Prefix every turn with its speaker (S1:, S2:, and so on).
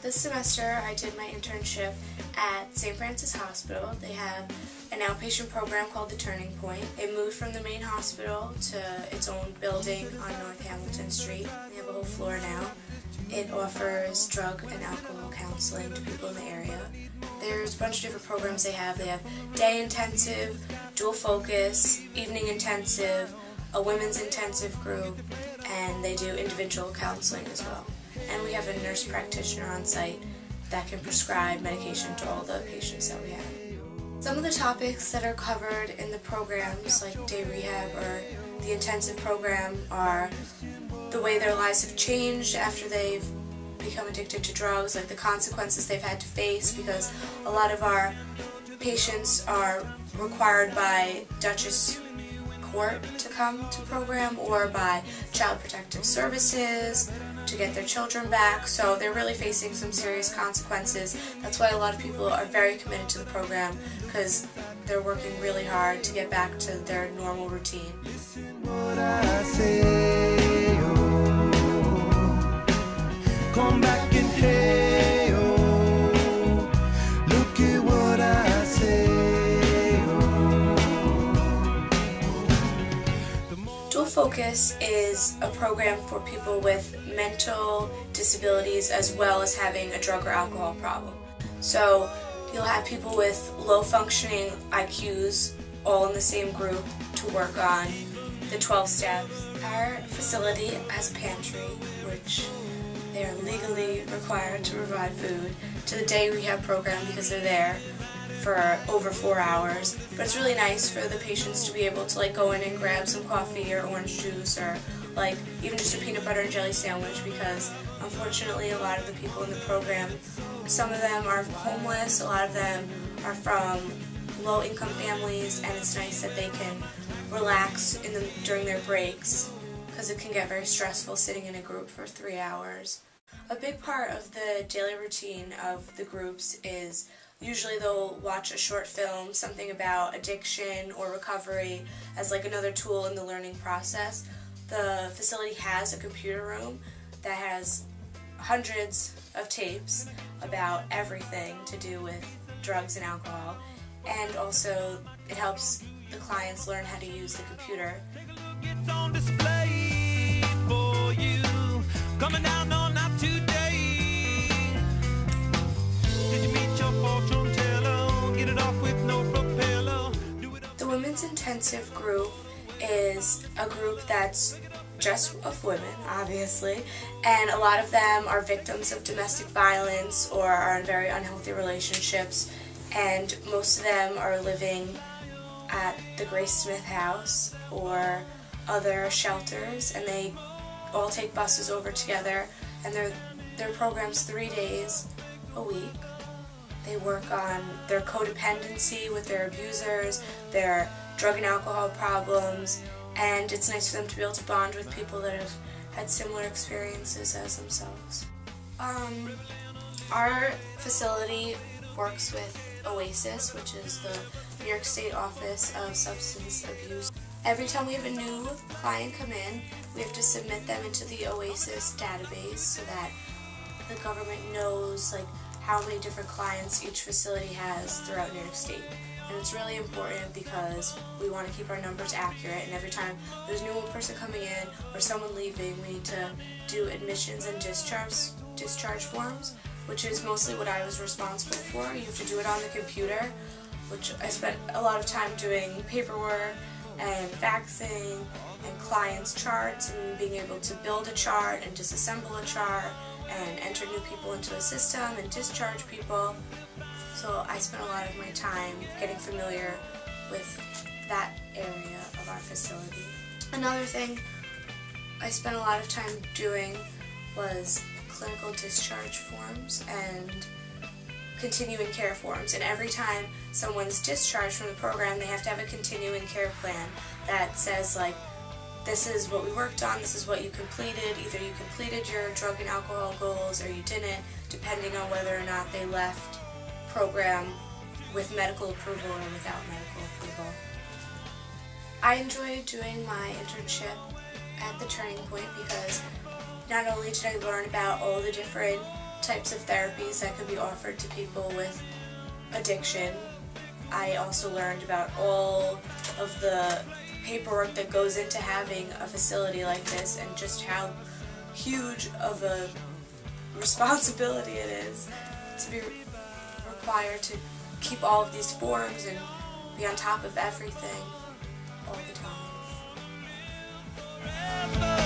S1: This semester I did my internship at St. Francis Hospital. They have an outpatient program called the Turning Point. It moved from the main hospital to its own building on North Hamilton Street. They have a whole floor now. It offers drug and alcohol counseling to people in the area. There's a bunch of different programs they have. They have day intensive, dual focus, evening intensive, a women's intensive group, and they do individual counseling as well. And we have a nurse practitioner on site that can prescribe medication to all the patients that we have. Some of the topics that are covered in the programs like day rehab or the intensive program are the way their lives have changed after they've become addicted to drugs, like the consequences they've had to face, because a lot of our patients are required by Dutchess court to come to program or by Child Protective Services to get their children back, so they're really facing some serious consequences. That's why a lot of people are very committed to the program, because they're working really hard to get back to their normal routine. Come back and hey, oh, look at what I say, oh. Dual Focus is a program for people with mental disabilities as well as having a drug or alcohol problem. So you'll have people with low functioning IQs all in the same group to work on the 12 steps. Our facility has a pantry, which they are legally required to provide food to the day rehab program because they're there for over 4 hours. But it's really nice for the patients to be able to go in and grab some coffee or orange juice or even just a peanut butter and jelly sandwich, because unfortunately a lot of the people in the program, some of them are homeless, a lot of them are from low-income families, and it's nice that they can relax during their breaks, because it can get very stressful sitting in a group for 3 hours. A big part of the daily routine of the groups is usually they'll watch a short film, something about addiction or recovery as another tool in the learning process. The facility has a computer room that has hundreds of tapes about everything to do with drugs and alcohol, and also it helps the clients learn how to use the computer. It's on display for you, coming down on not today. Did you meet your fortune teller? Get it off with no propeller. The Women's Intensive group is a group that's just of women, obviously, and a lot of them are victims of domestic violence or are in very unhealthy relationships, and most of them are living at the Grace Smith House or other shelters, and they all take buses over together, and their program's 3 days a week. They work on their codependency with their abusers, their drug and alcohol problems, and it's nice for them to be able to bond with people that have had similar experiences as themselves. Our facility works with OASIS, which is the New York State Office of Substance Abuse. Every time we have a new client come in, we have to submit them into the OASIS database so that the government knows how many different clients each facility has throughout New York State. And it's really important because we want to keep our numbers accurate, and every time there's a new person coming in or someone leaving, we need to do admissions and discharge forms, which is mostly what I was responsible for. You have to do it on the computer, which I spent a lot of time doing paperwork and faxing and clients' charts and being able to build a chart and disassemble a chart and enter new people into the system and discharge people. So I spent a lot of my time getting familiar with that area of our facility. Another thing I spent a lot of time doing was clinical discharge forms and continuing care forms. And every time someone's discharged from the program, they have to have a continuing care plan that says this is what we worked on, this is what you completed. Either you completed your drug and alcohol goals or you didn't, depending on whether or not they left program with medical approval or without medical approval. I enjoyed doing my internship at the Turning Point because not only did I learn about all the different types of therapies that could be offered to people with addiction. I also learned about all of the paperwork that goes into having a facility like this and just how huge of a responsibility it is to be required to keep all of these forms and be on top of everything all the time.